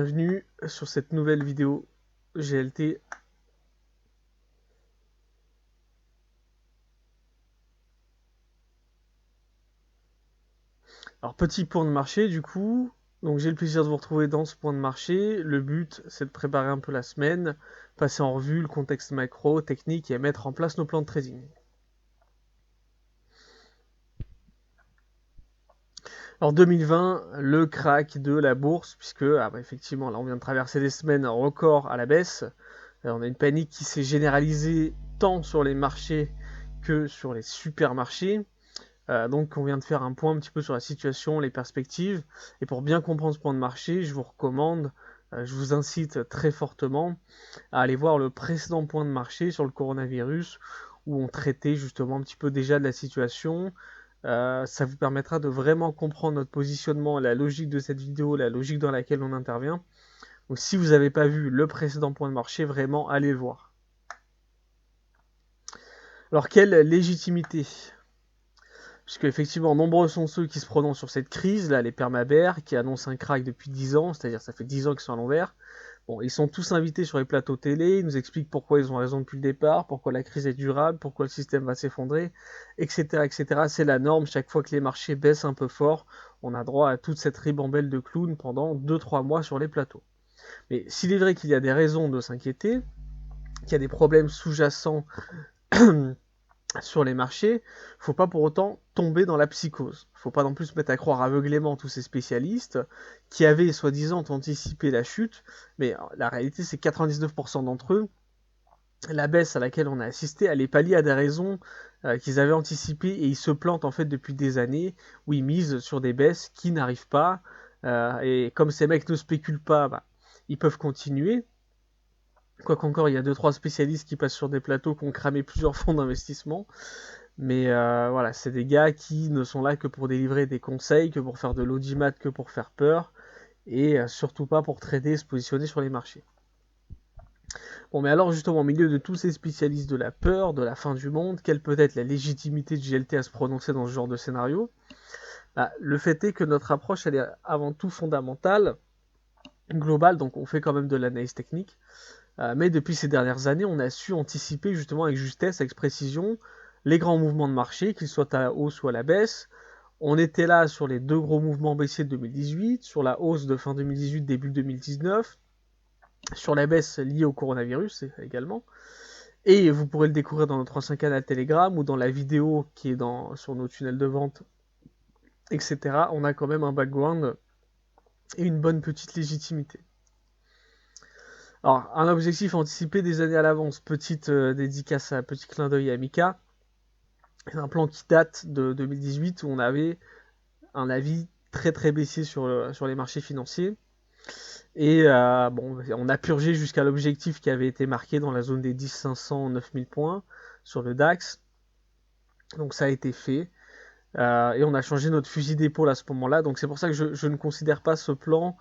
bienvenue sur cette nouvelle vidéo GLT. Alors petit point de marché du coup, donc j'ai le plaisir de vous retrouver dans ce point de marché. Le but c'est de préparer un peu la semaine, passer en revue le contexte macro, technique et mettre en place nos plans de trading. Alors 2020, le crack de la bourse, puisque effectivement là on vient de traverser des semaines records à la baisse. On a une panique qui s'est généralisée tant sur les marchés que sur les supermarchés. Donc on vient de faire un point un petit peu sur la situation, les perspectives. Et pour bien comprendre ce point de marché, je vous recommande, je vous incite très fortement à aller voir le précédent point de marché sur le coronavirus, où on traitait justement un petit peu déjà de la situation. Ça vous permettra de vraiment comprendre notre positionnement, la logique de cette vidéo, la logique dans laquelle on intervient. Donc si vous n'avez pas vu le précédent point de marché, vraiment allez le voir. Alors quelle légitimité? Puisque effectivement, nombreux sont ceux qui se prononcent sur cette crise, là, les permabères, qui annoncent un crack depuis 10 ans, c'est-à-dire ça fait 10 ans qu'ils sont à l'envers. Bon, ils sont tous invités sur les plateaux télé, ils nous expliquent pourquoi ils ont raison depuis le départ, pourquoi la crise est durable, pourquoi le système va s'effondrer, etc., etc. C'est la norme, chaque fois que les marchés baissent un peu fort, on a droit à toute cette ribambelle de clowns pendant 2-3 mois sur les plateaux. Mais s'il est vrai qu'il y a des raisons de s'inquiéter, qu'il y a des problèmes sous-jacents sur les marchés, faut pas pour autant tomber dans la psychose. Faut pas non plus se mettre à croire aveuglément tous ces spécialistes qui avaient soi-disant anticipé la chute, mais la réalité c'est que 99% d'entre eux, la baisse à laquelle on a assisté, elle est pas liée à des raisons qu'ils avaient anticipées et ils se plantent en fait depuis des années où ils misent sur des baisses qui n'arrivent pas et comme ces mecs ne spéculent pas, ils peuvent continuer. Quoiqu'encore, il y a 2-3 spécialistes qui passent sur des plateaux qui ont cramé plusieurs fonds d'investissement. Mais voilà, c'est des gars qui ne sont là que pour délivrer des conseils, que pour faire de l'audimat, que pour faire peur, et surtout pas pour trader et se positionner sur les marchés. Bon, mais alors justement, au milieu de tous ces spécialistes de la peur, de la fin du monde, quelle peut être la légitimité de GLT à se prononcer dans ce genre de scénario? Le fait est que notre approche, elle est avant tout fondamentale, globale, donc on fait quand même de l'analyse technique, mais depuis ces dernières années, on a su anticiper justement avec justesse, avec précision, les grands mouvements de marché, qu'ils soient à la hausse ou à la baisse. On était là sur les deux gros mouvements baissiers de 2018, sur la hausse de fin 2018, début 2019, sur la baisse liée au coronavirus également. Et vous pourrez le découvrir dans notre ancien canal Telegram ou dans la vidéo qui est sur nos tunnels de vente, etc. On a quand même un background et une bonne petite légitimité. Alors, un objectif anticipé des années à l'avance, petite dédicace, petit clin d'œil à Mika. C'est un plan qui date de 2018 où on avait un avis très très baissier sur les marchés financiers. Et on a purgé jusqu'à l'objectif qui avait été marqué dans la zone des 10 500 9000 points sur le DAX. Donc ça a été fait. Et on a changé notre fusil d'épaule à ce moment-là. Donc c'est pour ça que je ne considère pas ce plan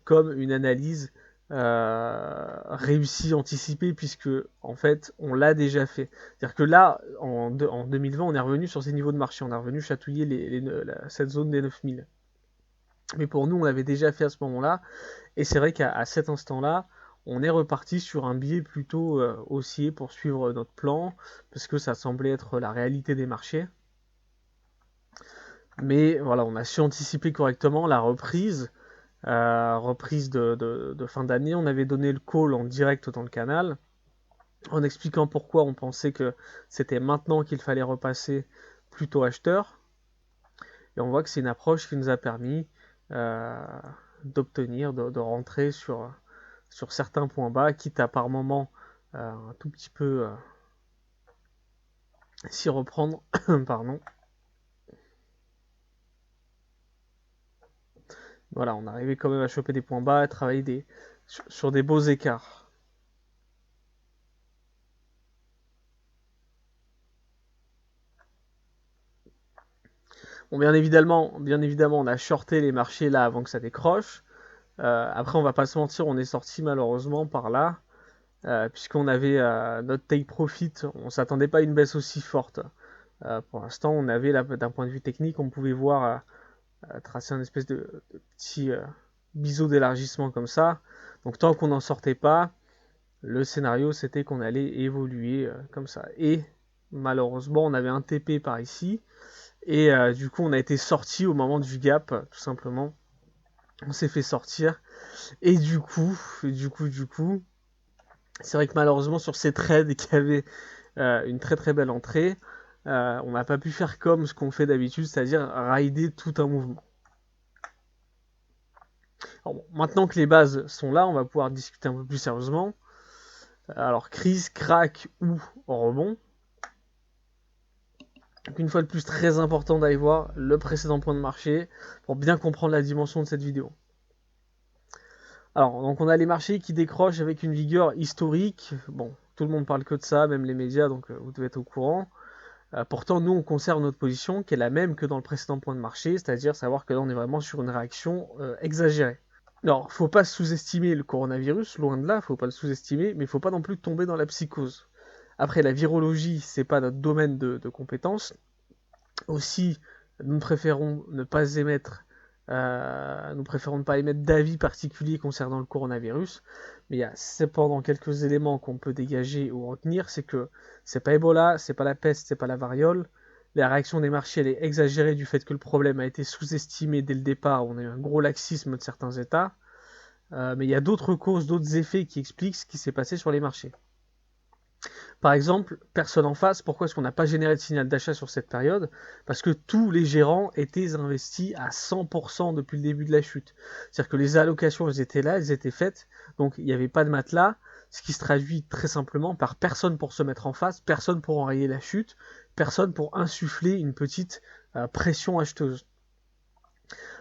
comme une analyse réussie, anticipée, puisque en fait on l'a déjà fait. C'est-à-dire que là, en 2020, on est revenu sur ces niveaux de marché, on est revenu chatouiller cette zone des 9000. Mais pour nous, on l'avait déjà fait à ce moment-là, et c'est vrai qu'à cet instant-là, on est reparti sur un biais plutôt haussier pour suivre notre plan, parce que ça semblait être la réalité des marchés. Mais voilà, on a su anticiper correctement la reprise. Reprise de fin d'année, on avait donné le call en direct dans le canal, en expliquant pourquoi on pensait que c'était maintenant qu'il fallait repasser plutôt acheteur. Et on voit que c'est une approche qui nous a permis d'obtenir, de rentrer sur certains points bas, quitte à par moment un tout petit peu s'y reprendre. Pardon. Voilà, on arrivait quand même à choper des points bas, à travailler sur des beaux écarts. Bon, bien évidemment, on a shorté les marchés là avant que ça décroche. Après, on va pas se mentir, on est sorti malheureusement par là, puisqu'on avait notre take profit, on s'attendait pas à une baisse aussi forte. Pour l'instant, on avait là, d'un point de vue technique, on pouvait voir tracer un espèce de petit biseau d'élargissement comme ça. Donc tant qu'on n'en sortait pas, le scénario c'était qu'on allait évoluer comme ça. Et malheureusement on avait un TP par ici, et du coup on a été sorti au moment du gap, tout simplement. On s'est fait sortir, et du coup, c'est vrai que malheureusement sur ces trades qui avaient une très très belle entrée, on n'a pas pu faire comme ce qu'on fait d'habitude, c'est-à-dire rider tout un mouvement. Alors bon, maintenant que les bases sont là, on va pouvoir discuter un peu plus sérieusement. Alors, crise, crack ou rebond. Donc, une fois de plus, très important d'aller voir le précédent point de marché pour bien comprendre la dimension de cette vidéo. Alors, donc on a les marchés qui décrochent avec une vigueur historique. Bon, tout le monde parle que de ça, même les médias, donc vous devez être au courant. Pourtant, nous, on conserve notre position qui est la même que dans le précédent point de marché, c'est-à-dire savoir que là, on est vraiment sur une réaction exagérée. Alors, faut pas sous-estimer le coronavirus, loin de là, faut pas le sous-estimer, mais faut pas non plus tomber dans la psychose. Après, la virologie, c'est pas notre domaine de compétence. Aussi, nous préférons ne pas émettre, d'avis particuliers concernant le coronavirus. Mais il y a cependant quelques éléments qu'on peut dégager ou retenir, c'est que c'est pas Ebola, c'est pas la peste, c'est pas la variole. La réaction des marchés, elle est exagérée du fait que le problème a été sous-estimé dès le départ. On a eu un gros laxisme de certains États. Mais il y a d'autres causes, d'autres effets qui expliquent ce qui s'est passé sur les marchés. Par exemple, personne en face, pourquoi est-ce qu'on n'a pas généré de signal d'achat sur cette période? Parce que tous les gérants étaient investis à 100% depuis le début de la chute. C'est-à-dire que les allocations, elles étaient là, elles étaient faites, donc il n'y avait pas de matelas, ce qui se traduit très simplement par personne pour se mettre en face, personne pour enrayer la chute, personne pour insuffler une petite pression acheteuse.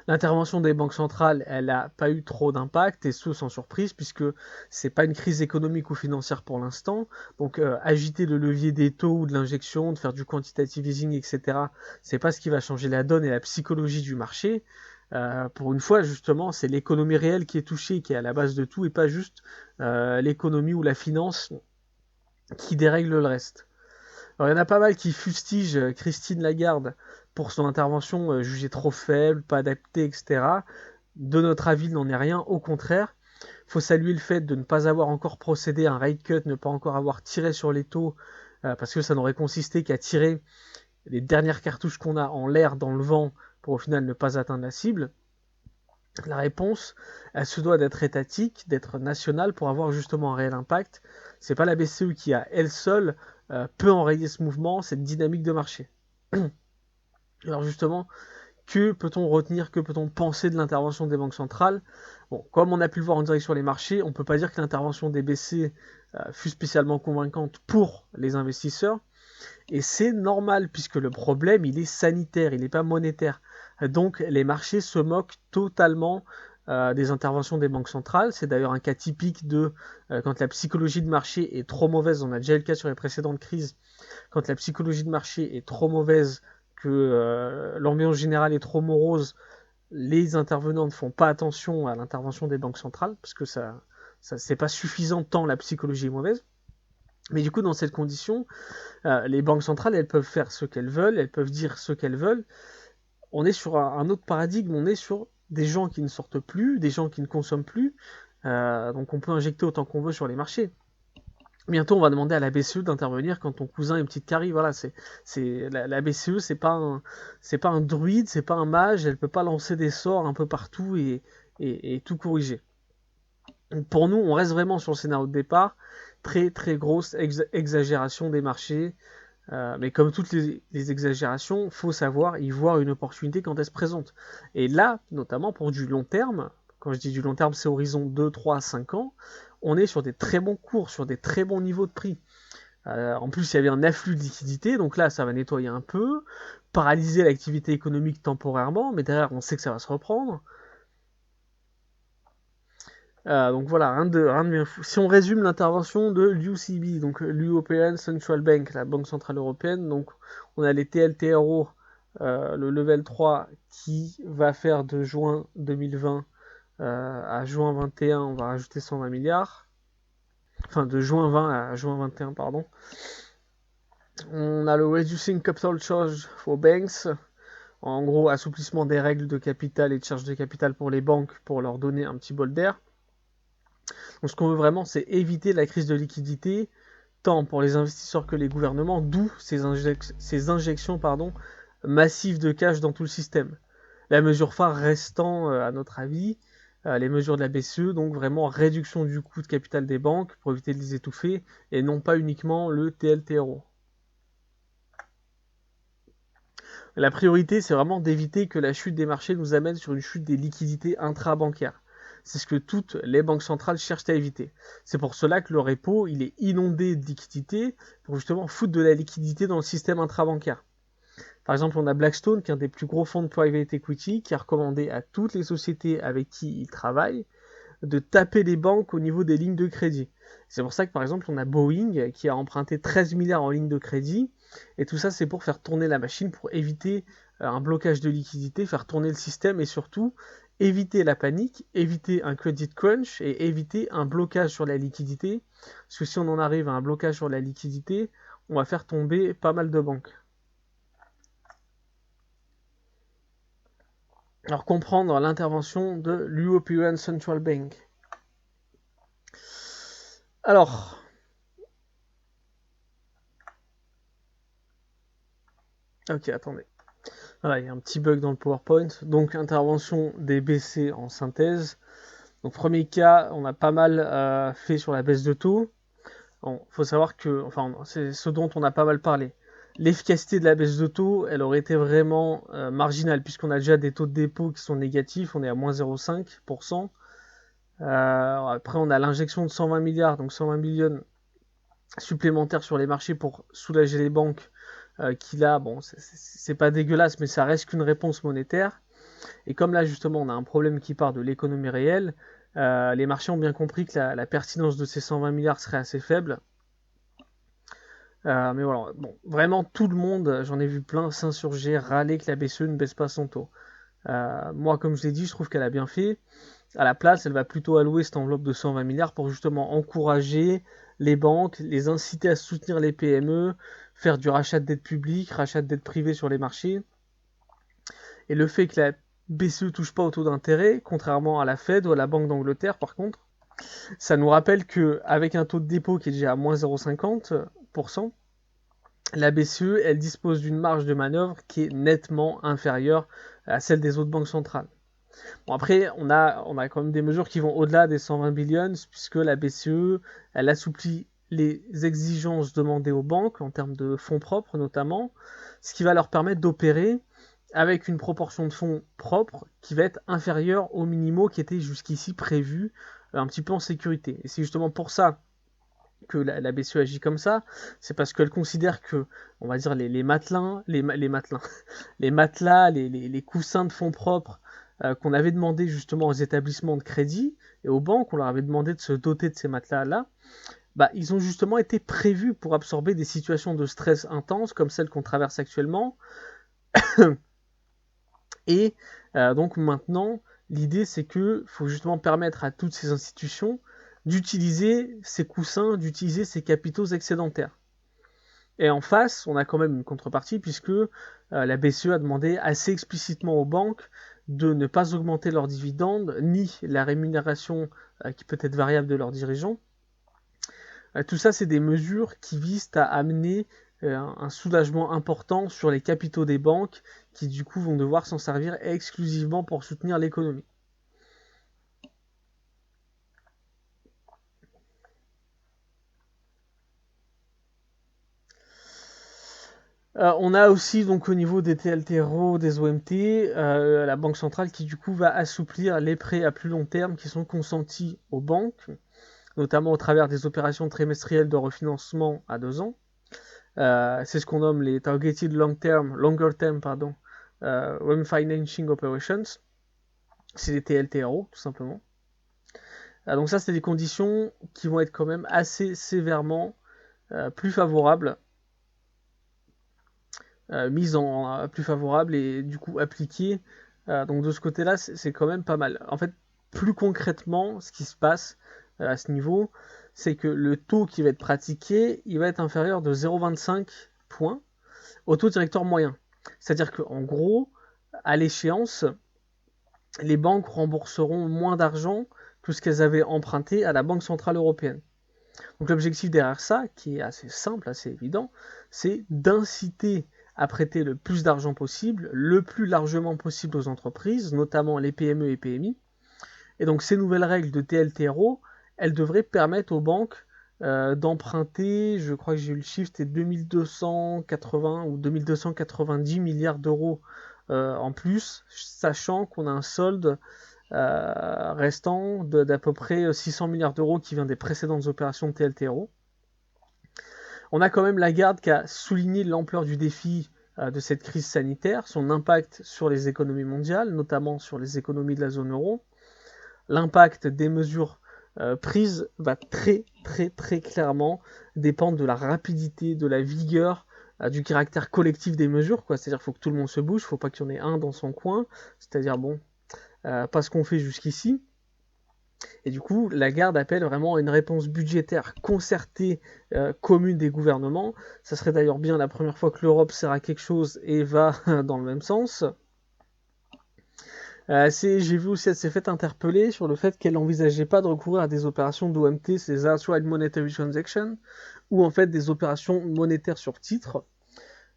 L'intervention des banques centrales, elle n'a pas eu trop d'impact, et ce sans surprise, puisque c'est pas une crise économique ou financière pour l'instant. Donc agiter le levier des taux ou de l'injection, de faire du quantitative easing, etc., c'est pas ce qui va changer la donne et la psychologie du marché. Pour une fois, justement, c'est l'économie réelle qui est touchée, qui est à la base de tout, et pas juste l'économie ou la finance qui dérègle le reste. Alors, il y en a pas mal qui fustigent Christine Lagarde pour son intervention jugée trop faible, pas adaptée, etc. De notre avis, il n'en est rien, au contraire. Il faut saluer le fait de ne pas avoir encore procédé à un rate cut, ne pas encore avoir tiré sur les taux, parce que ça n'aurait consisté qu'à tirer les dernières cartouches qu'on a en l'air, dans le vent, pour au final ne pas atteindre la cible. La réponse, elle se doit d'être étatique, d'être nationale pour avoir justement un réel impact. C'est pas la BCE qui, à elle seule, peut enrayer ce mouvement, cette dynamique de marché. Alors justement, que peut-on retenir, que peut-on penser de l'intervention des banques centrales? Bon, comme on a pu le voir en direct sur les marchés, on ne peut pas dire que l'intervention des BCE fut spécialement convaincante pour les investisseurs. Et c'est normal, puisque le problème, il est sanitaire, il n'est pas monétaire. Donc les marchés se moquent totalement des interventions des banques centrales. C'est d'ailleurs un cas typique de quand la psychologie de marché est trop mauvaise, on a déjà eu le cas sur les précédentes crises, quand la psychologie de marché est trop mauvaise, que l'ambiance générale est trop morose, les intervenants ne font pas attention à l'intervention des banques centrales, parce que ça c'est pas suffisant tant la psychologie est mauvaise. Mais du coup, dans cette condition, les banques centrales, elles peuvent faire ce qu'elles veulent, elles peuvent dire ce qu'elles veulent. On est sur un autre paradigme, on est sur des gens qui ne sortent plus, des gens qui ne consomment plus, donc on peut injecter autant qu'on veut sur les marchés. Bientôt, on va demander à la BCE d'intervenir quand ton cousin a une petite carie. Voilà, la BCE, c'est pas un druide, c'est pas un mage, elle peut pas lancer des sorts un peu partout et tout corriger. Pour nous, on reste vraiment sur le scénario de départ, très très grosse exagération des marchés. Mais comme toutes les exagérations, faut savoir y voir une opportunité quand elle se présente. Et là, notamment pour du long terme, quand je dis du long terme, c'est horizon 2, 3, 5 ans, on est sur des très bons cours, sur des très bons niveaux de prix. En plus, il y avait un afflux de liquidités, donc là, ça va nettoyer un peu, paralyser l'activité économique temporairement, mais derrière, on sait que ça va se reprendre. Donc voilà, rien de bien fou. Si on résume l'intervention de l'UCB, donc l'European Central Bank, la Banque Centrale Européenne, donc on a les TLTRO, le level 3 qui va faire de juin 2020 à juin 21, on va rajouter 120 milliards. Enfin, de juin 20 à juin 21, pardon. On a le Reducing Capital Charge for Banks. En gros, assouplissement des règles de capital et de charges de capital pour les banques pour leur donner un petit bol d'air. Donc ce qu'on veut vraiment, c'est éviter la crise de liquidité, tant pour les investisseurs que les gouvernements, d'où ces injections massives de cash dans tout le système. La mesure phare restant, à notre avis, les mesures de la BCE, donc vraiment réduction du coût de capital des banques pour éviter de les étouffer, et non pas uniquement le TLTRO. La priorité, c'est vraiment d'éviter que la chute des marchés nous amène sur une chute des liquidités intra-bancaires. C'est ce que toutes les banques centrales cherchent à éviter. C'est pour cela que le repo, il est inondé de liquidités pour justement foutre de la liquidité dans le système intra-bancaire. Par exemple, on a Blackstone, qui est un des plus gros fonds de private equity, qui a recommandé à toutes les sociétés avec qui il travaille de taper les banques au niveau des lignes de crédit. C'est pour ça que par exemple on a Boeing qui a emprunté 13 milliards en ligne de crédit, et tout ça c'est pour faire tourner la machine, pour éviter un blocage de liquidité, faire tourner le système et surtout éviter la panique, éviter un credit crunch et éviter un blocage sur la liquidité, parce que si on en arrive à un blocage sur la liquidité, on va faire tomber pas mal de banques. Alors comprendre l'intervention de l'European Central Bank. Alors, ok, attendez. Voilà, il y a un petit bug dans le PowerPoint. Donc, intervention des BC en synthèse. Donc, premier cas, on a pas mal fait sur la baisse de taux. Bon, faut savoir que, enfin, c'est ce dont on a pas mal parlé. L'efficacité de la baisse de taux, elle aurait été vraiment marginale, puisqu'on a déjà des taux de dépôt qui sont négatifs, on est à moins 0,5%. Après, on a l'injection de 120 milliards, donc 120 millions supplémentaires sur les marchés pour soulager les banques, qui là, bon, c'est pas dégueulasse, mais ça reste qu'une réponse monétaire. Et comme là, justement, on a un problème qui part de l'économie réelle, les marchés ont bien compris que la pertinence de ces 120 milliards serait assez faible. Mais voilà, bon, vraiment tout le monde, j'en ai vu plein s'insurger, râler que la BCE ne baisse pas son taux. Moi, comme je l'ai dit, je trouve qu'elle a bien fait. À la place, elle va plutôt allouer cette enveloppe de 120 milliards pour justement encourager les banques, les inciter à soutenir les PME, faire du rachat de dettes publiques, rachat de dettes privées sur les marchés. Et le fait que la BCE touche pas au taux d'intérêt, contrairement à la Fed ou à la Banque d'Angleterre par contre, ça nous rappelle qu'avec un taux de dépôt qui est déjà à moins 0,50%, la BCE, elle dispose d'une marge de manœuvre qui est nettement inférieure à celle des autres banques centrales. Bon, après, on a quand même des mesures qui vont au-delà des 120 billions, puisque la BCE, elle assouplit les exigences demandées aux banques en termes de fonds propres notamment, ce qui va leur permettre d'opérer avec une proportion de fonds propres qui va être inférieure aux minimaux qui étaient jusqu'ici prévus un petit peu en sécurité. Et c'est justement pour ça que la BCE agit comme ça, c'est parce qu'elle considère que, on va dire, les matelas, les coussins de fonds propres qu'on avait demandé justement aux établissements de crédit et aux banques, on leur avait demandé de se doter de ces matelas-là, bah, ils ont justement été prévus pour absorber des situations de stress intenses comme celles qu'on traverse actuellement. Et donc maintenant, l'idée c'est que faut justement permettre à toutes ces institutions d'utiliser ces coussins, d'utiliser ces capitaux excédentaires. Et en face, on a quand même une contrepartie puisque la BCE a demandé assez explicitement aux banques de ne pas augmenter leurs dividendes ni la rémunération qui peut être variable de leurs dirigeants. Tout ça, c'est des mesures qui visent à amener un soulagement important sur les capitaux des banques qui du coup vont devoir s'en servir exclusivement pour soutenir l'économie. On a aussi donc au niveau des TLTRO, des OMT, la Banque centrale qui du coup va assouplir les prêts à plus long terme qui sont consentis aux banques, notamment au travers des opérations trimestrielles de refinancement à 2 ans. C'est ce qu'on nomme les Targeted Longer Term Refinancing Operations. C'est des TLTRO tout simplement. Donc ça c'est des conditions qui vont être quand même assez sévèrement plus favorables, mises en plus favorables et du coup appliquées. Donc de ce côté-là, c'est quand même pas mal. En fait, plus concrètement, ce qui se passe à ce niveau, c'est que le taux qui va être pratiqué, il va être inférieur de 0,25 points au taux directeur moyen. C'est-à-dire qu'en gros, à l'échéance, les banques rembourseront moins d'argent que ce qu'elles avaient emprunté à la Banque Centrale Européenne. Donc l'objectif derrière ça, qui est assez simple, assez évident, c'est d'inciter à prêter le plus d'argent possible, le plus largement possible aux entreprises, notamment les PME et PMI. Et donc ces nouvelles règles de TLTRO, elles devraient permettre aux banques d'emprunter, je crois que j'ai eu le chiffre, c'était 2280 ou 2290 milliards d'euros en plus, sachant qu'on a un solde restant d'à peu près 600 milliards d'euros qui vient des précédentes opérations de TLTRO. On a quand même Lagarde qui a souligné l'ampleur du défi de cette crise sanitaire, son impact sur les économies mondiales, notamment sur les économies de la zone euro. L'impact des mesures prises va très clairement dépendre de la rapidité, de la vigueur, du caractère collectif des mesures, quoi. C'est-à-dire qu'il faut que tout le monde se bouge, il ne faut pas qu'il y en ait un dans son coin, c'est-à-dire bon, pas ce qu'on fait jusqu'ici. Et du coup, Lagarde appelle vraiment à une réponse budgétaire concertée, commune des gouvernements. Ça serait d'ailleurs bien la première fois que l'Europe sert à quelque chose et va dans le même sens. J'ai vu aussi, elle s'est fait interpeller sur le fait qu'elle n'envisageait pas de recourir à des opérations d'OMT, c'est Outright Monetary Transaction, ou en fait des opérations monétaires sur titre.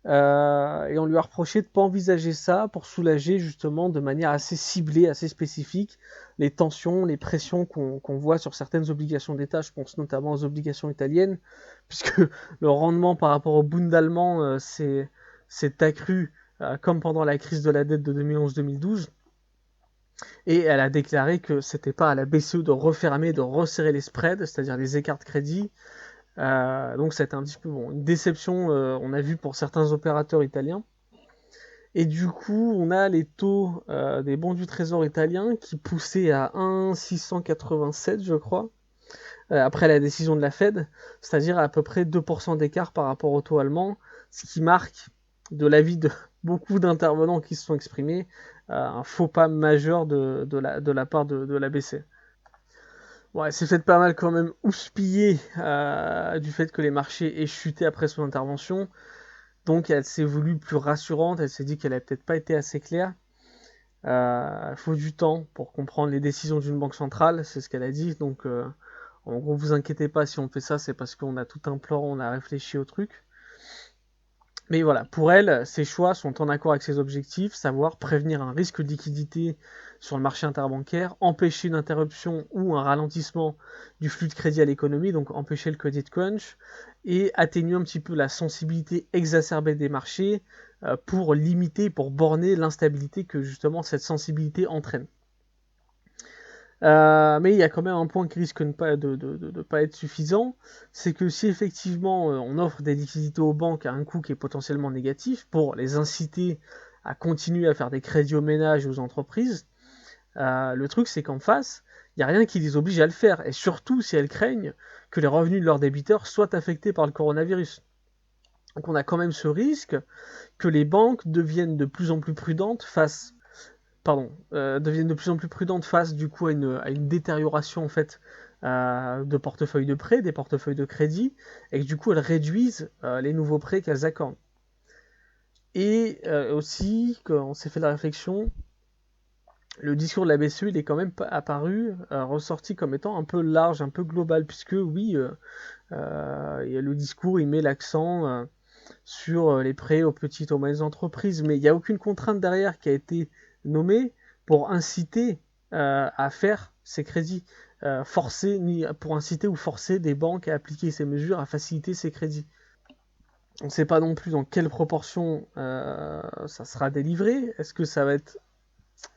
Et on lui a reproché de ne pas envisager ça pour soulager justement de manière assez ciblée, assez spécifique, les tensions, les pressions qu'on voit sur certaines obligations d'État. Je pense notamment aux obligations italiennes, puisque le rendement par rapport au Bund allemand s'est accru comme pendant la crise de la dette de 2011-2012. Et elle a déclaré que c'était pas à la BCE de refermer, de resserrer les spreads, c'est-à-dire les écarts de crédit. Donc c'était un petit peu une déception, on a vu pour certains opérateurs italiens. Et du coup, on a les taux des bons du trésor italien qui poussaient à 1,687, je crois, après la décision de la Fed, c'est-à-dire à peu près 2% d'écart par rapport au taux allemand, ce qui marque, de l'avis de beaucoup d'intervenants qui se sont exprimés, un faux pas majeur de la part de la BCE. Ouais, c'est peut-être pas mal quand même houspillé du fait que les marchés aient chuté après son intervention. Donc elle s'est voulue plus rassurante, elle s'est dit qu'elle avait peut-être pas été assez claire. Il faut du temps pour comprendre les décisions d'une banque centrale, c'est ce qu'elle a dit. Donc en gros, vous inquiétez pas si on fait ça, c'est parce qu'on a tout un plan, on a réfléchi au truc. Mais voilà, pour elle, ses choix sont en accord avec ses objectifs, savoir prévenir un risque de liquidité sur le marché interbancaire, empêcher une interruption ou un ralentissement du flux de crédit à l'économie, donc empêcher le credit crunch, et atténuer un petit peu la sensibilité exacerbée des marchés pour limiter, pour borner l'instabilité que justement cette sensibilité entraîne. Mais il y a quand même un point qui risque de ne pas être suffisant, c'est que si effectivement on offre des liquidités aux banques à un coût qui est potentiellement négatif pour les inciter à continuer à faire des crédits aux ménages et aux entreprises, le truc c'est qu'en face, il n'y a rien qui les oblige à le faire, et surtout si elles craignent que les revenus de leurs débiteurs soient affectés par le coronavirus. Donc on a quand même ce risque que les banques deviennent de plus en plus prudentes deviennent de plus en plus prudentes face du coup à une détérioration en fait de portefeuilles de prêt, des portefeuilles de crédit, et que du coup elles réduisent les nouveaux prêts qu'elles accordent. Et aussi, quand on s'est fait la réflexion, le discours de la BCE il est quand même apparu, ressorti comme étant un peu large, un peu global, puisque oui, le discours il met l'accent sur les prêts aux petites et aux moyennes entreprises, mais il n'y a aucune contrainte derrière qui a été nommée pour inciter à faire ces crédits, pour inciter ou forcer des banques à appliquer ces mesures, à faciliter ces crédits. On ne sait pas non plus dans quelle proportion ça sera délivré. Est-ce que ça va être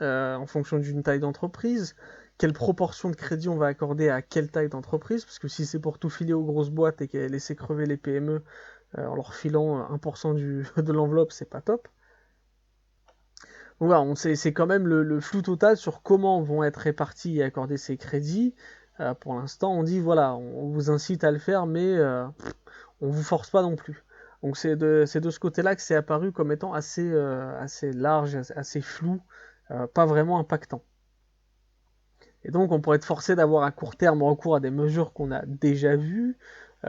en fonction d'une taille d'entreprise? Quelle proportion de crédit on va accorder à quelle taille d'entreprise? Parce que si c'est pour tout filer aux grosses boîtes et laisser crever les PME en leur filant 1% de l'enveloppe, c'est pas top. Donc voilà, c'est quand même le flou total sur comment vont être répartis et accordés ces crédits. Pour l'instant, on dit voilà, on vous incite à le faire, mais on vous force pas non plus. Donc c'est de ce côté-là que c'est apparu comme étant assez large, assez flou, pas vraiment impactant. Et donc on pourrait être forcé d'avoir à court terme recours à des mesures qu'on a déjà vues,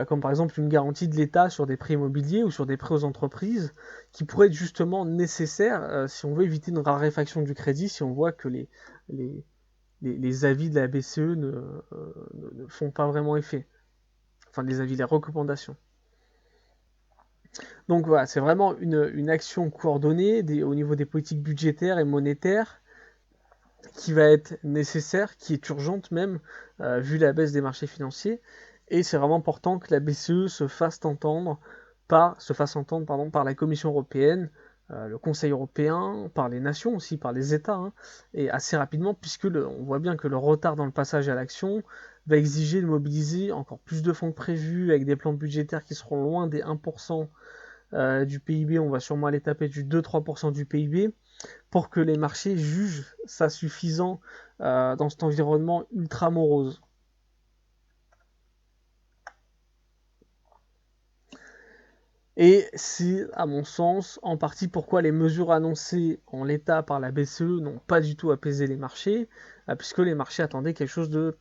comme par exemple une garantie de l'État sur des prêts immobiliers ou sur des prêts aux entreprises, qui pourrait être justement nécessaire si on veut éviter une raréfaction du crédit, si on voit que les avis de la BCE ne font pas vraiment effet. Enfin, les avis, les recommandations. Donc voilà, c'est vraiment une action coordonnée au niveau des politiques budgétaires et monétaires qui va être nécessaire, qui est urgente même, vu la baisse des marchés financiers. Et c'est vraiment important que la BCE se fasse entendre par la Commission européenne, le Conseil européen, par les nations aussi, par les États, hein, et assez rapidement, puisque on voit bien que le retard dans le passage à l'action va exiger de mobiliser encore plus de fonds que prévu, avec des plans budgétaires qui seront loin des 1% du PIB, on va sûrement aller taper du 2-3% du PIB, pour que les marchés jugent ça suffisant dans cet environnement ultra morose. Et c'est, à mon sens, en partie pourquoi les mesures annoncées en l'état par la BCE n'ont pas du tout apaisé les marchés, puisque les marchés attendaient quelque chose de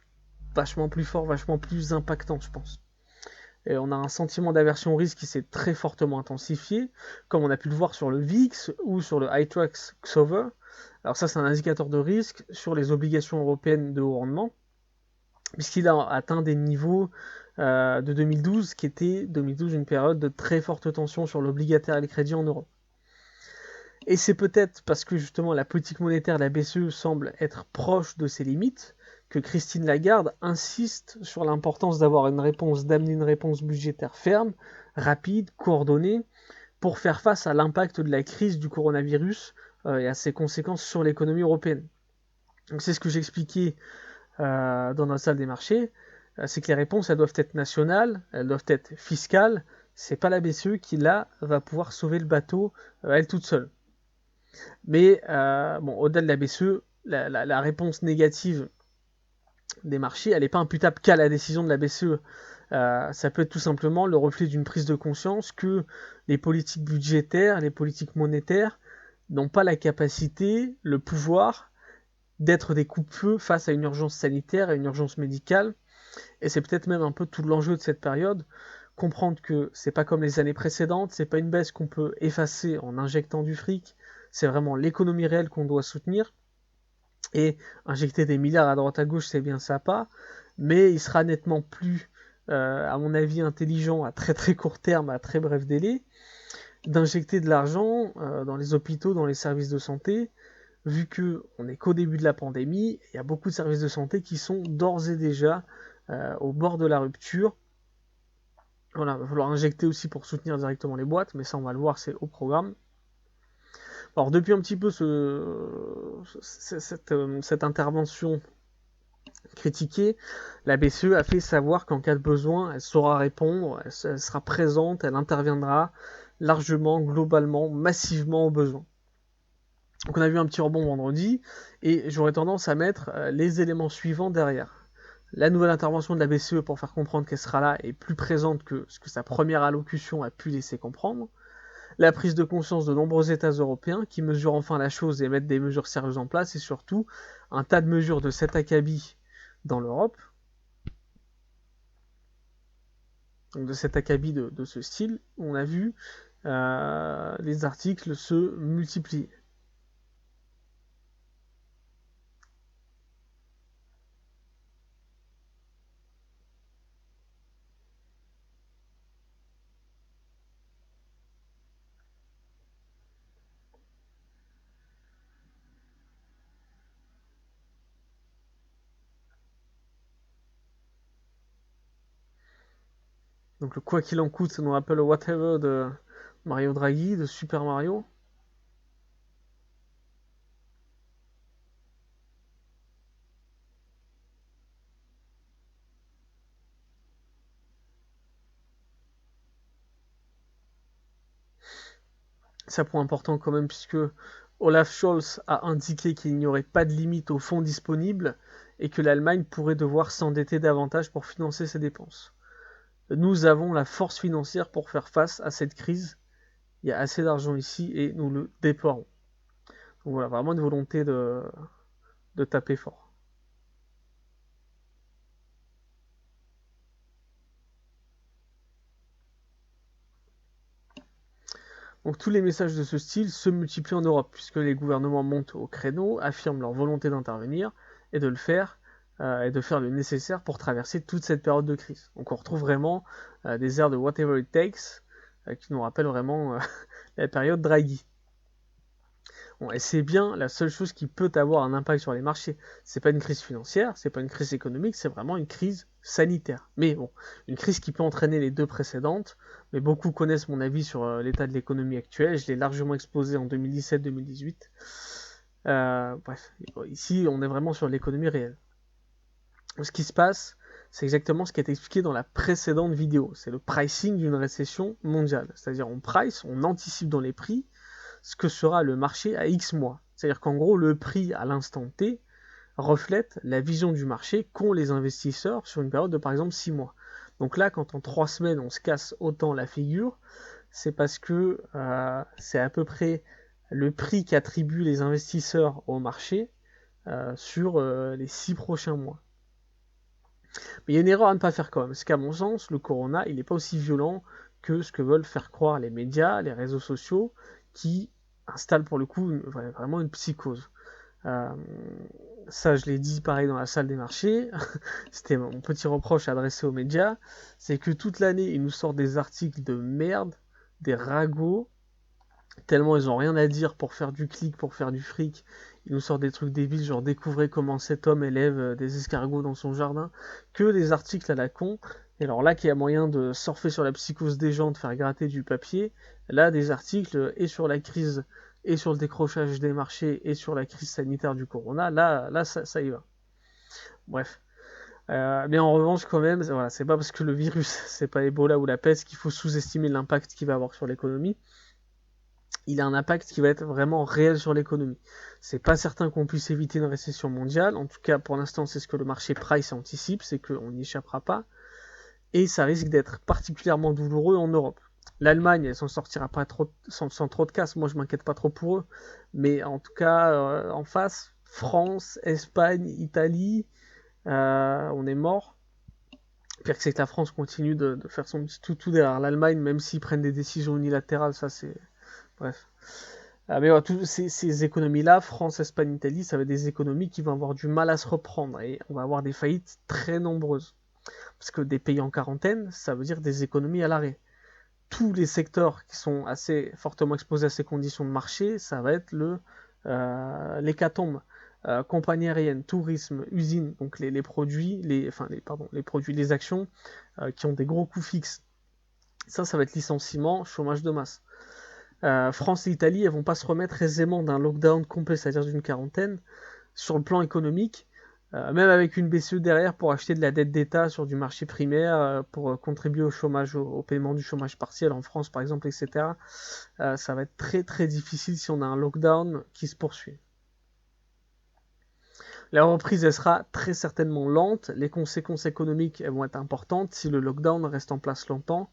vachement plus fort, vachement plus impactant, je pense. Et on a un sentiment d'aversion au risque qui s'est très fortement intensifié, comme on a pu le voir sur le VIX ou sur le iTraxx Xover. Alors ça, c'est un indicateur de risque sur les obligations européennes de haut rendement, puisqu'il a atteint des niveaux de 2012, qui était 2012 une période de très forte tension sur l'obligataire et le crédit en Europe. Et c'est peut-être parce que justement la politique monétaire de la BCE semble être proche de ses limites que Christine Lagarde insiste sur l'importance d'amener une réponse budgétaire ferme, rapide, coordonnée, pour faire face à l'impact de la crise du coronavirus et à ses conséquences sur l'économie européenne. Donc c'est ce que j'expliquais dans notre salle des marchés, c'est que les réponses elles doivent être nationales, elles doivent être fiscales. C'est pas la BCE qui là va pouvoir sauver le bateau elle toute seule. Mais bon, au-delà de la BCE, la réponse négative des marchés, elle n'est pas imputable qu'à la décision de la BCE. Ça peut être tout simplement le reflet d'une prise de conscience que les politiques budgétaires, les politiques monétaires n'ont pas la capacité, le pouvoir d'être des coupe-feux face à une urgence sanitaire et une urgence médicale. Et c'est peut-être même un peu tout l'enjeu de cette période, comprendre que c'est pas comme les années précédentes, c'est pas une baisse qu'on peut effacer en injectant du fric, c'est vraiment l'économie réelle qu'on doit soutenir. Et injecter des milliards à droite à gauche, c'est bien sympa, mais il sera nettement plus, à mon avis, intelligent à très très court terme, à très bref délai, d'injecter de l'argent dans les hôpitaux, dans les services de santé, vu qu'on n'est qu'au début de la pandémie, il y a beaucoup de services de santé qui sont d'ores et déjà au bord de la rupture. Voilà, il va falloir injecter aussi pour soutenir directement les boîtes, mais ça on va le voir, c'est au programme. Alors depuis un petit peu cette intervention critiquée, la BCE a fait savoir qu'en cas de besoin, elle saura répondre, elle sera présente, elle interviendra largement, globalement, massivement aux besoins. Donc on a vu un petit rebond vendredi, et j'aurais tendance à mettre les éléments suivants derrière. La nouvelle intervention de la BCE pour faire comprendre qu'elle sera là est plus présente que ce que sa première allocution a pu laisser comprendre. La prise de conscience de nombreux États européens qui mesurent enfin la chose et mettent des mesures sérieuses en place, et surtout un tas de mesures de cet acabit dans l'Europe. Donc de cet acabit de ce style, on a vu les articles se multiplier. Donc le quoi qu'il en coûte, ça nous rappelle le whatever de Mario Draghi, de Super Mario. C'est un point important quand même, puisque Olaf Scholz a indiqué qu'il n'y aurait pas de limite aux fonds disponibles et que l'Allemagne pourrait devoir s'endetter davantage pour financer ses dépenses. Nous avons la force financière pour faire face à cette crise. Il y a assez d'argent ici et nous le déploierons. Donc voilà, vraiment une volonté de taper fort. Donc tous les messages de ce style se multiplient en Europe, puisque les gouvernements montent au créneau, affirment leur volonté d'intervenir et de le faire, et de faire le nécessaire pour traverser toute cette période de crise. Donc on retrouve vraiment des airs de whatever it takes, qui nous rappellent vraiment la période Draghi. Bon, et c'est bien la seule chose qui peut avoir un impact sur les marchés. C'est pas une crise financière, c'est pas une crise économique, c'est vraiment une crise sanitaire. Mais bon, une crise qui peut entraîner les deux précédentes, mais beaucoup connaissent mon avis sur l'état de l'économie actuelle, je l'ai largement exposé en 2017-2018. Bref, ici on est vraiment sur l'économie réelle. Ce qui se passe, c'est exactement ce qui est expliqué dans la précédente vidéo, c'est le pricing d'une récession mondiale. C'est-à-dire on price, on anticipe dans les prix, ce que sera le marché à X mois. C'est-à-dire qu'en gros, le prix à l'instant T reflète la vision du marché qu'ont les investisseurs sur une période de par exemple 6 mois. Donc là, quand en 3 semaines on se casse autant la figure, c'est parce que c'est à peu près le prix qu'attribuent les investisseurs au marché sur les 6 prochains mois. Mais il y a une erreur à ne pas faire quand même, parce qu'à mon sens, le corona, il n'est pas aussi violent que ce que veulent faire croire les médias, les réseaux sociaux, qui installent pour le coup vraiment une psychose. Ça, je l'ai dit pareil dans la salle des marchés, c'était mon petit reproche adressé aux médias, c'est que toute l'année, ils nous sortent des articles de merde, des ragots, tellement ils ont rien à dire pour faire du clic, pour faire du fric. Ils nous sortent des trucs débiles, genre découvrez comment cet homme élève des escargots dans son jardin, que des articles à la con. Et alors là, qu'il y a moyen de surfer sur la psychose des gens, de faire gratter du papier, là, des articles et sur la crise, et sur le décrochage des marchés, et sur la crise sanitaire du corona, là ça y va. Bref. Mais en revanche, quand même, voilà, c'est pas parce que le virus, c'est pas Ebola ou la peste qu'il faut sous-estimer l'impact qu'il va avoir sur l'économie. Il a un impact qui va être vraiment réel sur l'économie. C'est pas certain qu'on puisse éviter une récession mondiale. En tout cas, pour l'instant, c'est ce que le marché price anticipe, c'est qu'on n'y échappera pas. Et ça risque d'être particulièrement douloureux en Europe. L'Allemagne, elle s'en sortira pas trop, sans trop de casse. Moi, je m'inquiète pas trop pour eux. Mais en tout cas, en face, France, Espagne, Italie, on est mort. Pire que c'est que la France continue de faire son petit toutou derrière l'Allemagne, même s'ils prennent des décisions unilatérales, ça c'est... Bref. Mais voilà, toutes ces économies-là, France, Espagne, Italie, ça va être des économies qui vont avoir du mal à se reprendre et on va avoir des faillites très nombreuses. Parce que des pays en quarantaine, ça veut dire des économies à l'arrêt. Tous les secteurs qui sont assez fortement exposés à ces conditions de marché, ça va être l'hécatombe. Compagnie aérienne, tourisme, usine, donc les produits, les actions qui ont des gros coûts fixes. Ça va être licenciement, chômage de masse. France et Italie, elles vont pas se remettre aisément d'un lockdown complet, c'est-à-dire d'une quarantaine, sur le plan économique, même avec une BCE derrière pour acheter de la dette d'État sur du marché primaire, pour contribuer au chômage, au paiement du chômage partiel en France par exemple, etc. Ça va être très très difficile si on a un lockdown qui se poursuit. La reprise, elle sera très certainement lente, les conséquences économiques, elles vont être importantes si le lockdown reste en place longtemps.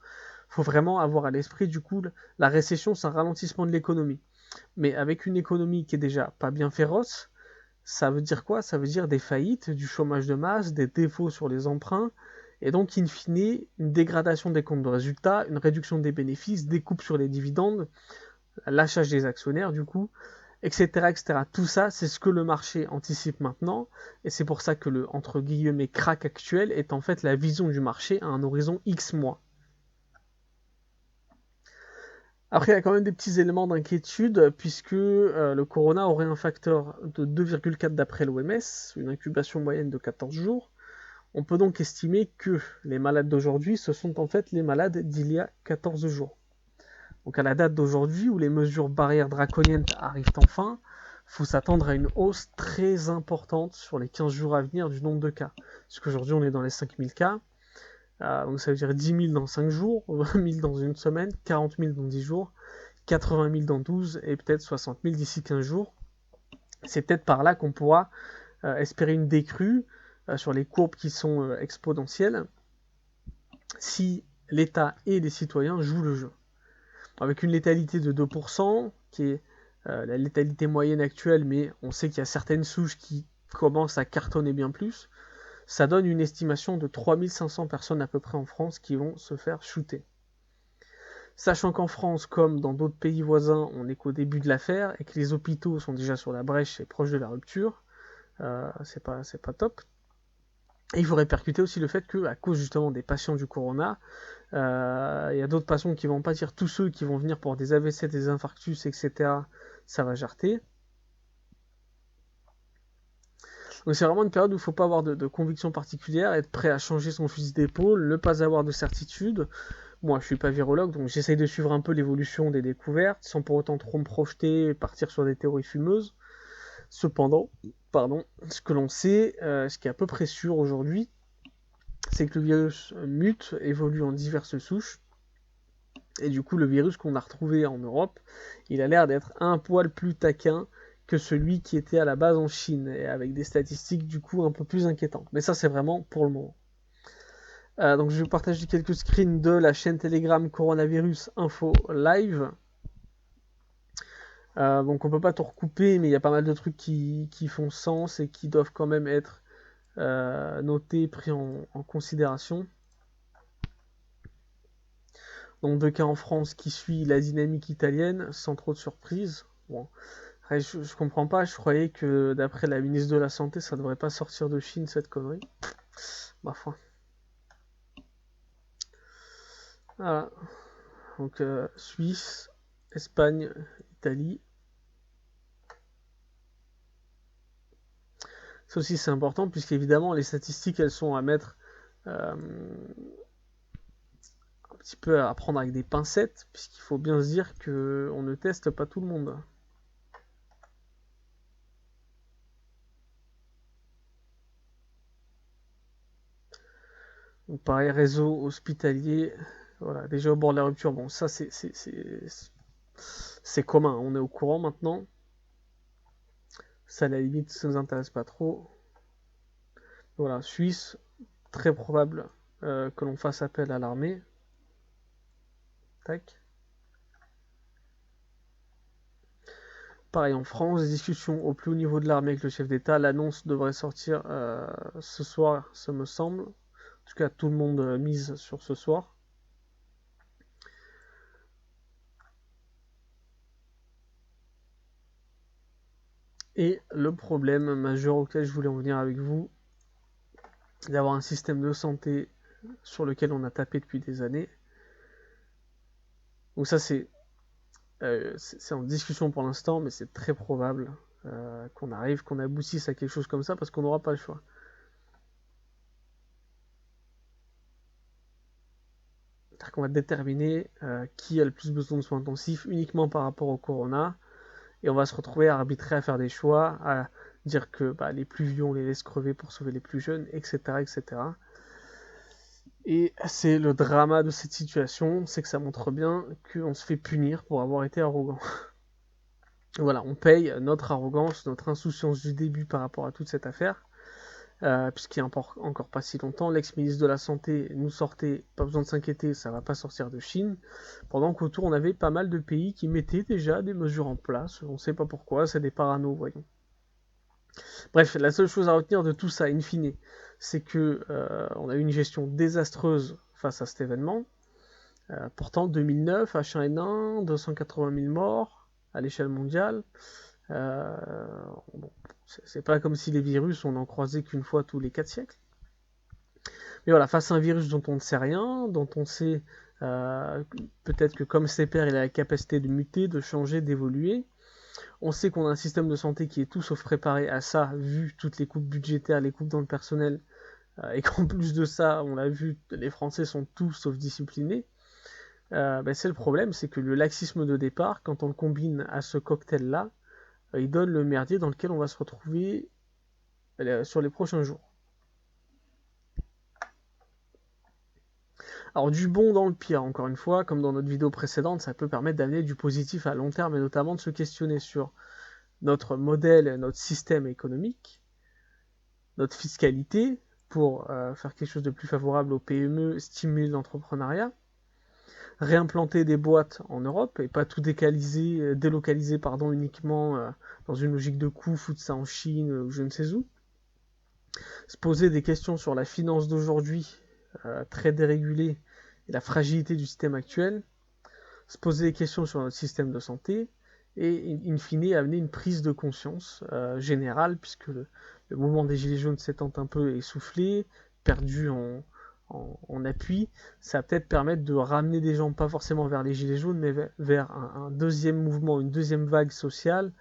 Il faut vraiment avoir à l'esprit, du coup, la récession, c'est un ralentissement de l'économie. Mais avec une économie qui est déjà pas bien féroce, ça veut dire quoi? Ça veut dire des faillites, du chômage de masse, des défauts sur les emprunts, et donc, in fine, une dégradation des comptes de résultats, une réduction des bénéfices, des coupes sur les dividendes, lâchage des actionnaires, du coup, etc., etc. Tout ça, c'est ce que le marché anticipe maintenant, et c'est pour ça que le, entre guillemets, crack actuel est en fait la vision du marché à un horizon X mois. Après, il y a quand même des petits éléments d'inquiétude, puisque le corona aurait un facteur de 2,4 d'après l'OMS, une incubation moyenne de 14 jours. On peut donc estimer que les malades d'aujourd'hui, ce sont en fait les malades d'il y a 14 jours. Donc à la date d'aujourd'hui, où les mesures barrières draconiennes arrivent enfin, il faut s'attendre à une hausse très importante sur les 15 jours à venir du nombre de cas. Parce qu'aujourd'hui, on est dans les 5000 cas. Donc ça veut dire 10 000 dans 5 jours, 20 000 dans une semaine, 40 000 dans 10 jours, 80 000 dans 12 et peut-être 60 000 d'ici 15 jours. C'est peut-être par là qu'on pourra espérer une décrue sur les courbes qui sont exponentielles si l'État et les citoyens jouent le jeu. Avec une létalité de 2%, qui est la létalité moyenne actuelle, mais on sait qu'il y a certaines souches qui commencent à cartonner bien plus, ça donne une estimation de 3500 personnes à peu près en France qui vont se faire shooter. Sachant qu'en France, comme dans d'autres pays voisins, on n'est qu'au début de l'affaire et que les hôpitaux sont déjà sur la brèche et proches de la rupture, c'est pas top. Et il faut répercuter aussi le fait que, à cause justement des patients du corona, il y a d'autres patients qui vont pâtir, tous ceux qui vont venir pour des AVC, des infarctus, etc. Ça va jarter. Donc c'est vraiment une période où il ne faut pas avoir de conviction particulière, être prêt à changer son fusil d'épaule, ne pas avoir de certitude. Moi, je suis pas virologue, donc j'essaye de suivre un peu l'évolution des découvertes, sans pour autant trop me projeter et partir sur des théories fumeuses. Cependant, ce que l'on sait, ce qui est à peu près sûr aujourd'hui, c'est que le virus mute, évolue en diverses souches, et du coup, le virus qu'on a retrouvé en Europe, il a l'air d'être un poil plus taquin que celui qui était à la base en Chine, et avec des statistiques du coup un peu plus inquiétantes. Mais ça, c'est vraiment pour le moment. Donc je vais partager quelques screens de la chaîne Telegram Coronavirus Info Live. Donc on peut pas tout recouper, mais il y a pas mal de trucs qui font sens et qui doivent quand même être notés, pris en considération. Donc 2 cas en France qui suit la dynamique italienne, sans trop de surprise. Bon, je comprends pas, je croyais que d'après la ministre de la Santé, ça devrait pas sortir de Chine cette connerie. Ma foi. Voilà. Donc Suisse, Espagne, Italie. Ça aussi c'est important puisqu'évidemment les statistiques elles sont à mettre un petit peu à prendre avec des pincettes puisqu'il faut bien se dire qu'on ne teste pas tout le monde. Donc pareil, réseau hospitalier, voilà, déjà au bord de la rupture, bon ça c'est commun, on est au courant maintenant. Ça à la limite ça nous intéresse pas trop. Voilà, Suisse, très probable que l'on fasse appel à l'armée. Tac. Pareil en France, des discussions au plus haut niveau de l'armée avec le chef d'État. L'annonce devrait sortir ce soir, ça me semble. En tout cas, tout le monde mise sur ce soir. Et le problème majeur auquel je voulais en venir avec vous, c'est d'avoir un système de santé sur lequel on a tapé depuis des années. Donc ça, c'est en discussion pour l'instant, mais c'est très probable qu'on aboutisse à quelque chose comme ça parce qu'on n'aura pas le choix. C'est-à-dire qu'on va déterminer qui a le plus besoin de soins intensifs uniquement par rapport au corona, et on va se retrouver à arbitrer, à faire des choix, à dire que les plus vieux on les laisse crever pour sauver les plus jeunes, etc. etc. Et c'est le drama de cette situation, c'est que ça montre bien qu'on se fait punir pour avoir été arrogant. Voilà, on paye notre arrogance, notre insouciance du début par rapport à toute cette affaire. Puisqu'il n'y a encore pas si longtemps, l'ex-ministre de la Santé nous sortait, pas besoin de s'inquiéter, ça va pas sortir de Chine, pendant qu'autour on avait pas mal de pays qui mettaient déjà des mesures en place, on sait pas pourquoi, c'est des paranos, voyons. Bref, la seule chose à retenir de tout ça, in fine, c'est que on a eu une gestion désastreuse face à cet événement. Pourtant, 2009, H1N1, 280 000 morts à l'échelle mondiale. Bon, c'est pas comme si les virus, on n'en croisait qu'une fois tous les 4 siècles. Mais voilà, face à un virus dont on ne sait rien, dont on sait peut-être que comme ses pairs, il a la capacité de muter, de changer, d'évoluer. On sait qu'on a un système de santé qui est tout sauf préparé à ça, vu toutes les coupes budgétaires, les coupes dans le personnel, et qu'en plus de ça, on l'a vu, les Français sont tout sauf disciplinés. C'est le problème, c'est que le laxisme de départ, quand on le combine à ce cocktail-là, il donne le merdier dans lequel on va se retrouver sur les prochains jours. Alors du bon dans le pire, encore une fois, comme dans notre vidéo précédente, ça peut permettre d'amener du positif à long terme et notamment de se questionner sur notre modèle, notre système économique, notre fiscalité pour faire quelque chose de plus favorable aux PME, stimuler l'entrepreneuriat, réimplanter des boîtes en Europe et pas tout délocaliser uniquement dans une logique de coût, foutre ça en Chine ou je ne sais où. Se poser des questions sur la finance d'aujourd'hui, très dérégulée, et la fragilité du système actuel. se poser des questions sur notre système de santé et in fine amener une prise de conscience générale, puisque le mouvement des Gilets jaunes s'étant un peu essoufflé, perdu en appui, ça va peut-être permettre de ramener des gens, pas forcément vers les Gilets jaunes, mais vers un deuxième mouvement, une deuxième vague sociale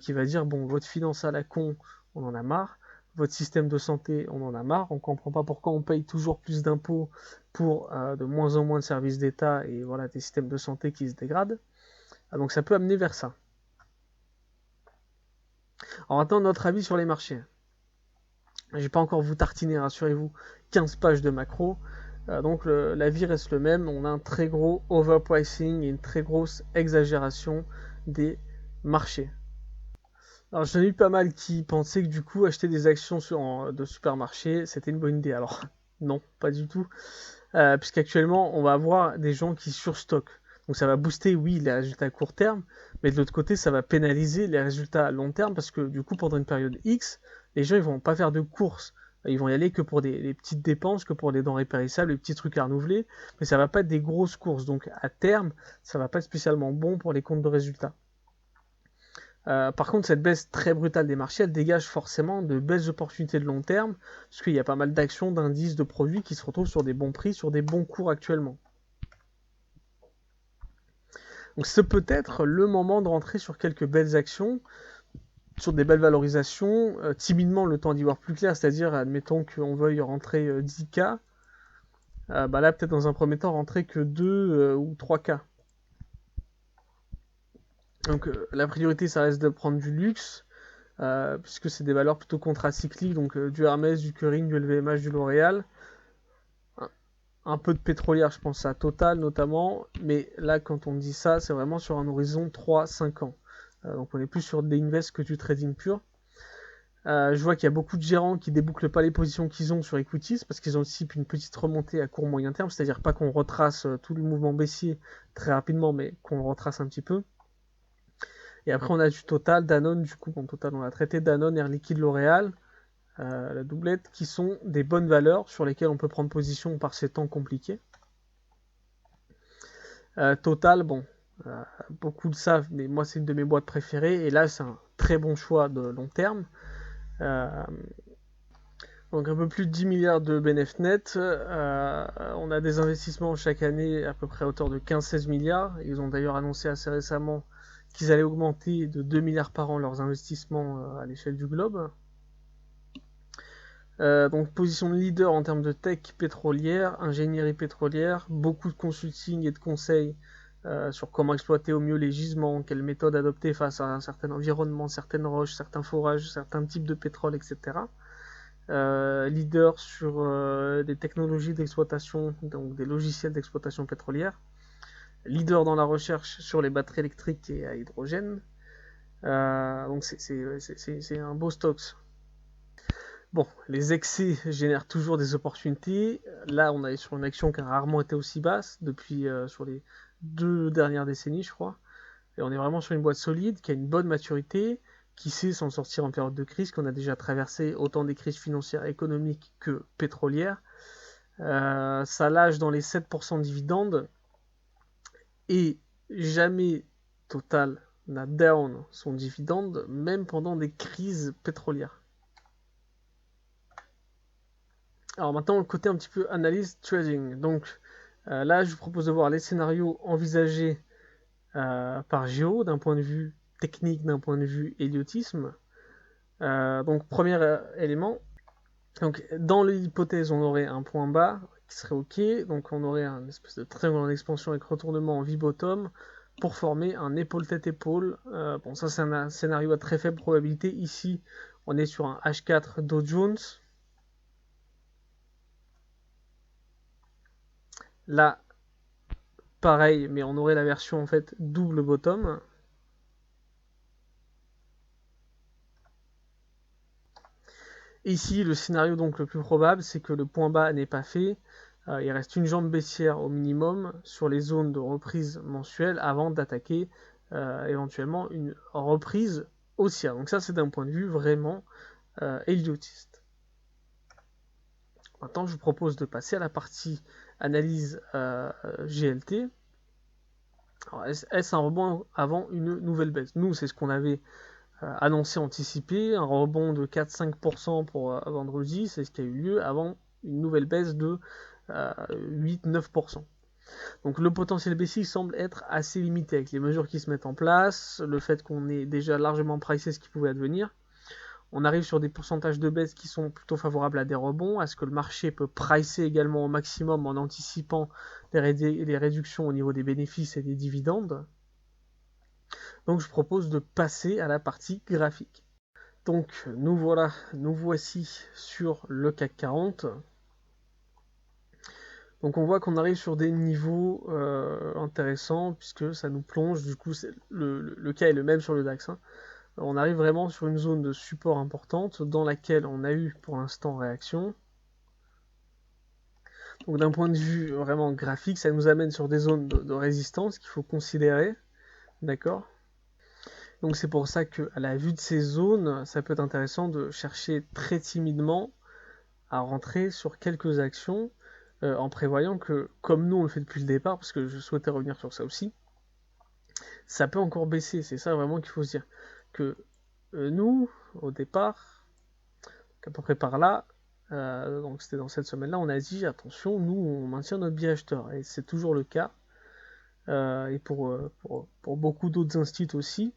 qui va dire, bon, votre finance à la con, on en a marre, votre système de santé, on en a marre, on comprend pas pourquoi on paye toujours plus d'impôts pour de moins en moins de services d'État et voilà des systèmes de santé qui se dégradent. Donc ça peut amener vers ça. Alors maintenant, notre avis sur les marchés. Je vais pas encore vous tartiner, rassurez-vous, 15 pages de macro. Donc l'avis reste le même. On a un très gros overpricing et une très grosse exagération des marchés. Alors j'en ai eu pas mal qui pensaient que du coup acheter des actions de supermarché c'était une bonne idée. Alors non, pas du tout. Puisqu'actuellement on va avoir des gens qui surstockent. Donc ça va booster, oui, les résultats à court terme, mais de l'autre côté ça va pénaliser les résultats à long terme parce que du coup pendant une période X, les gens ils vont pas faire de courses. Ils vont y aller que pour les petites dépenses, que pour les denrées périssables, les petits trucs à renouveler, mais ça va pas être des grosses courses. Donc à terme, ça va pas être spécialement bon pour les comptes de résultats. Par contre, cette baisse très brutale des marchés, elle dégage forcément de belles opportunités de long terme, parce qu'il y a pas mal d'actions, d'indices, de produits qui se retrouvent sur des bons prix, sur des bons cours actuellement. Donc c'est peut-être le moment de rentrer sur quelques belles actions, sur des belles valorisations, timidement le temps d'y voir plus clair, c'est-à-dire admettons qu'on veuille rentrer 10K, bah là peut-être dans un premier temps rentrer que 2 ou 3K. Donc la priorité ça reste de prendre du luxe, puisque c'est des valeurs plutôt contracycliques, donc du Hermès, du Kering, du LVMH, du L'Oréal. Un peu de pétrolière, je pense à Total notamment, mais là quand on dit ça, c'est vraiment sur un horizon 3-5 ans. Donc on est plus sur des invests que du trading pur. Je vois qu'il y a beaucoup de gérants qui débouclent pas les positions qu'ils ont sur equities parce qu'ils ont aussi une petite remontée à court moyen terme, c'est-à-dire pas qu'on retrace tout le mouvement baissier très rapidement, mais qu'on le retrace un petit peu. Et après on a du Total, Danone, du coup bon Total on a traité, Danone, Air Liquide, L'Oréal, la doublette, qui sont des bonnes valeurs sur lesquelles on peut prendre position par ces temps compliqués. Total, bon, beaucoup le savent, mais moi c'est une de mes boîtes préférées, et là c'est un très bon choix de long terme. Donc un peu plus de 10 milliards de bénéfices nets, on a des investissements chaque année à peu près à hauteur de 15-16 milliards, ils ont d'ailleurs annoncé assez récemment qu'ils allaient augmenter de 2 milliards par an leurs investissements à l'échelle du globe. Donc position de leader en termes de tech pétrolière, ingénierie pétrolière, beaucoup de consulting et de conseils sur comment exploiter au mieux les gisements, quelles méthodes adopter face à un certain environnement, certaines roches, certains forages, certains types de pétrole, etc. Leader sur des technologies d'exploitation, donc des logiciels d'exploitation pétrolière. Leader dans la recherche sur les batteries électriques et à hydrogène. Donc c'est un beau stock. Bon, les excès génèrent toujours des opportunités. Là, on est sur une action qui a rarement été aussi basse depuis sur les 2 dernières décennies, je crois. Et on est vraiment sur une boîte solide, qui a une bonne maturité, qui sait s'en sortir en période de crise, qu'on a déjà traversé autant des crises financières et économiques que pétrolières. Ça lâche dans les 7% de dividendes. Et jamais Total n'a down son dividende, même pendant des crises pétrolières. Alors maintenant, le côté un petit peu analyse trading. Donc là, je vous propose de voir les scénarios envisagés par Géo d'un point de vue technique, d'un point de vue héliotisme. Donc premier élément, donc dans l'hypothèse, on aurait un point bas qui serait OK, donc on aurait un espèce de triangle en expansion avec retournement en V-bottom pour former un épaule-tête-épaule. Bon, ça c'est un scénario à très faible probabilité. Ici, on est sur un H4 Dow Jones. Là, pareil, mais on aurait la version en fait double bottom. Ici, le scénario donc le plus probable, c'est que le point bas n'est pas fait. Il reste une jambe baissière au minimum sur les zones de reprise mensuelle avant d'attaquer éventuellement une reprise haussière. Donc ça, c'est d'un point de vue vraiment héliotiste. Maintenant, je vous propose de passer à la partie analyse GLT. Alors, est-ce un rebond avant une nouvelle baisse? Nous, c'est ce qu'on avait annoncé, anticipé, un rebond de 4-5% pour vendredi, c'est ce qui a eu lieu avant une nouvelle baisse de 8-9%. Donc le potentiel baissier semble être assez limité avec les mesures qui se mettent en place, le fait qu'on ait déjà largement pricé ce qui pouvait advenir. On arrive sur des pourcentages de baisse qui sont plutôt favorables à des rebonds, à ce que le marché peut pricer également au maximum en anticipant les réductions au niveau des bénéfices et des dividendes. Donc je propose de passer à la partie graphique. Donc nous voici sur le CAC 40. Donc on voit qu'on arrive sur des niveaux intéressants puisque ça nous plonge, du coup le cas est le même sur le DAX. Hein. On arrive vraiment sur une zone de support importante dans laquelle on a eu pour l'instant réaction. Donc d'un point de vue vraiment graphique, ça nous amène sur des zones de résistance qu'il faut considérer. D'accord ? Donc c'est pour ça qu'à la vue de ces zones, ça peut être intéressant de chercher très timidement à rentrer sur quelques actions en prévoyant que, comme nous on le fait depuis le départ, parce que je souhaitais revenir sur ça aussi, ça peut encore baisser. C'est ça vraiment qu'il faut se dire. Que nous, au départ, à peu près par là, donc c'était dans cette semaine-là, on a dit attention, nous on maintient notre biais acheteur. Et c'est toujours le cas. Et pour beaucoup d'autres instituts aussi,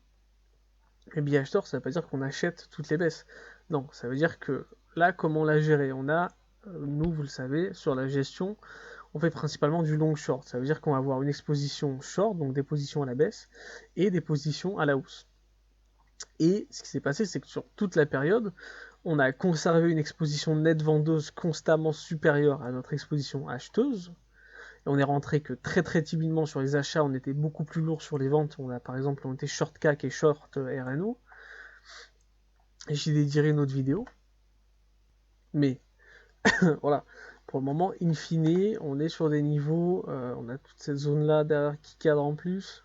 les biais acheteurs, ça ne veut pas dire qu'on achète toutes les baisses. Non, ça veut dire que là, comment on l'a géré? On a, nous, vous le savez, sur la gestion, on fait principalement du long short. Ça veut dire qu'on va avoir une exposition short, donc des positions à la baisse, et des positions à la hausse. Et ce qui s'est passé, c'est que sur toute la période, on a conservé une exposition nette vendeuse constamment supérieure à notre exposition acheteuse. Et on est rentré que très très timidement sur les achats, on était beaucoup plus lourd sur les ventes. On était short CAC et short RNO. Et j'ai dédié une autre vidéo. Mais voilà, pour le moment, in fine, on est sur des niveaux, on a toute cette zone-là derrière qui cadre en plus.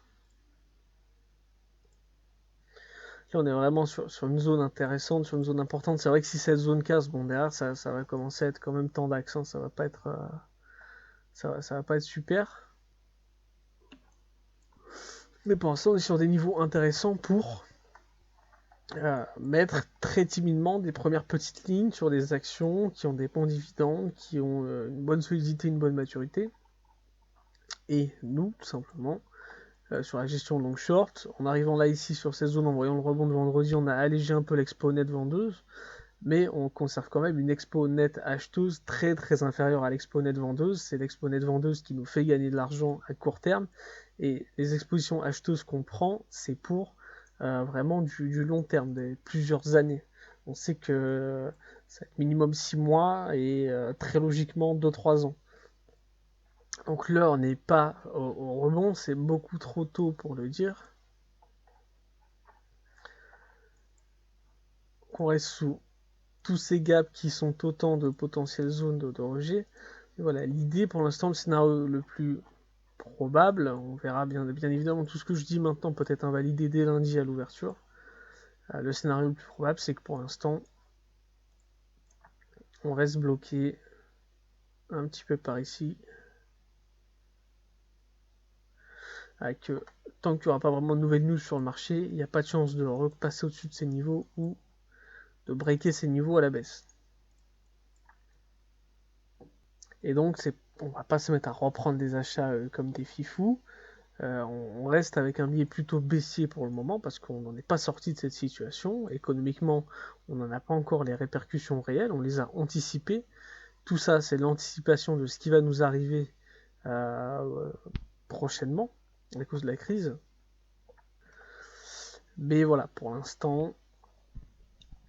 Là, on est vraiment sur une zone intéressante, sur une zone importante. C'est vrai que si cette zone casse, bon, derrière, ça va commencer à être quand même tant d'accent, ça va pas être, ça va pas être super. Mais pour l'instant, on est sur des niveaux intéressants pour mettre très timidement des premières petites lignes sur des actions qui ont des bons dividendes, qui ont une bonne solidité, une bonne maturité. Et nous, tout simplement, sur la gestion long short, en arrivant là ici sur ces zones, en voyant le rebond de vendredi, on a allégé un peu l'expo net vendeuse, mais on conserve quand même une expo net acheteuse très très inférieure à l'expo net vendeuse. C'est l'expo net vendeuse qui nous fait gagner de l'argent à court terme, et les expositions acheteuses qu'on prend, c'est pour vraiment du long terme, des plusieurs années. On sait que ça va être minimum 6 mois et très logiquement 2-3 ans. Donc là, on n'est pas au rebond, c'est beaucoup trop tôt pour le dire. On reste sous tous ces gaps qui sont autant de potentielles zones de rejet. Et voilà, l'idée pour l'instant, le scénario le plus probable, on verra bien évidemment tout ce que je dis maintenant peut être invalidé dès lundi à l'ouverture. Le scénario le plus probable, c'est que pour l'instant, on reste bloqué un petit peu par ici. Avec, tant qu'il n'y aura pas vraiment de nouvelles news sur le marché, il n'y a pas de chance de repasser au-dessus de ces niveaux ou de breaker ces niveaux à la baisse. Et donc, on va pas se mettre à reprendre des achats comme des fifous. On reste avec un biais plutôt baissier pour le moment parce qu'on n'en est pas sorti de cette situation. Économiquement, on n'en a pas encore les répercussions réelles, on les a anticipées. Tout ça, c'est l'anticipation de ce qui va nous arriver prochainement à cause de la crise. Mais voilà, pour l'instant,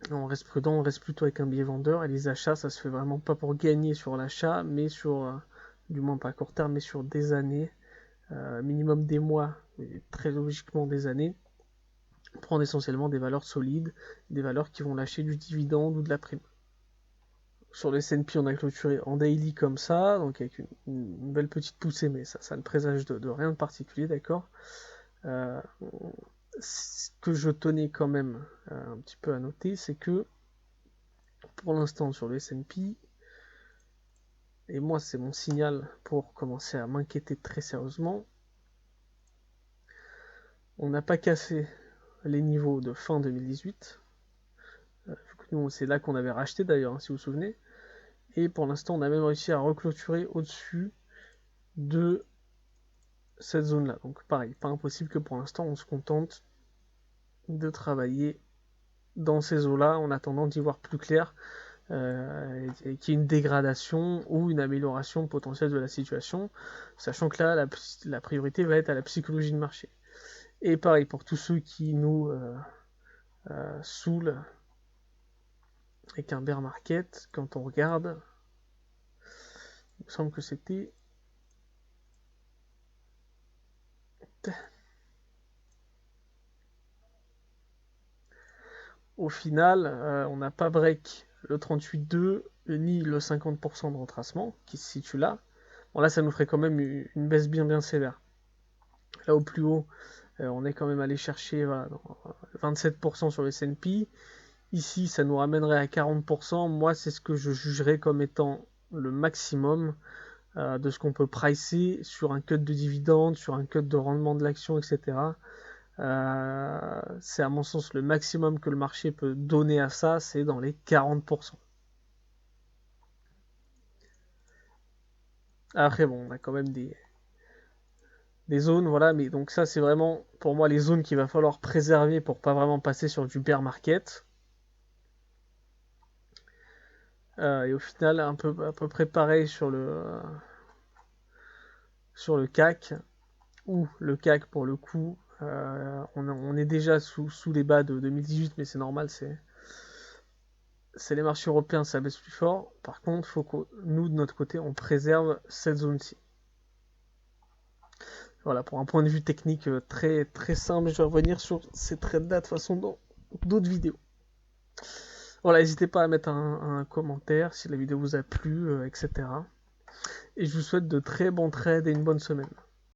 on reste prudent, on reste plutôt avec un biais vendeur. Et les achats, ça se fait vraiment pas pour gagner sur l'achat, mais sur, du moins pas à court terme, mais sur des années, minimum des mois, et très logiquement des années. Prendre essentiellement des valeurs solides, des valeurs qui vont lâcher du dividende ou de la prime. Sur le S&P, on a clôturé en daily comme ça, donc avec une belle petite poussée, mais ça ne présage de rien de particulier, d'accord. Ce que je tenais quand même un petit peu à noter, c'est que pour l'instant sur le S&P, et moi c'est mon signal pour commencer à m'inquiéter très sérieusement, On n'a pas cassé les niveaux de fin 2018. Nous, c'est là qu'on avait racheté d'ailleurs, hein, si vous vous souvenez. Et pour l'instant, on a même réussi à reclôturer au-dessus de cette zone-là. Donc pareil, pas impossible que pour l'instant, on se contente de travailler dans ces eaux-là en attendant d'y voir plus clair, et qu'il y ait une dégradation ou une amélioration potentielle de la situation, sachant que là, la priorité va être à la psychologie de marché. Et pareil, pour tous ceux qui nous saoulent avec un bear market, quand on regarde, il me semble que c'était... Au final, on n'a pas break le 38,2 ni le 50% de retracement qui se situe là. Bon, là, ça nous ferait quand même une baisse bien sévère. Là, au plus haut, on est quand même allé chercher voilà, 27% sur le S&P. Ici, ça nous ramènerait à 40%. Moi, c'est ce que je jugerais comme étant le maximum de ce qu'on peut pricer sur un cut de dividende, sur un cut de rendement de l'action, etc. C'est à mon sens le maximum que le marché peut donner à ça, c'est dans les 40%. Après, bon, on a quand même des zones, voilà, mais donc ça, c'est vraiment pour moi les zones qu'il va falloir préserver pour pas vraiment passer sur du bear market. Et au final, à peu près pareil sur le CAC, où le CAC, pour le coup, on est déjà sous les bas de 2018, mais c'est normal, c'est les marchés européens, ça baisse plus fort. Par contre, il faut que nous, de notre côté, on préserve cette zone-ci. Voilà, pour un point de vue technique très simple, je vais revenir sur ces trades-là de toute façon dans d'autres vidéos. Voilà, n'hésitez pas à mettre un commentaire si la vidéo vous a plu, etc. Et je vous souhaite de très bons trades et une bonne semaine.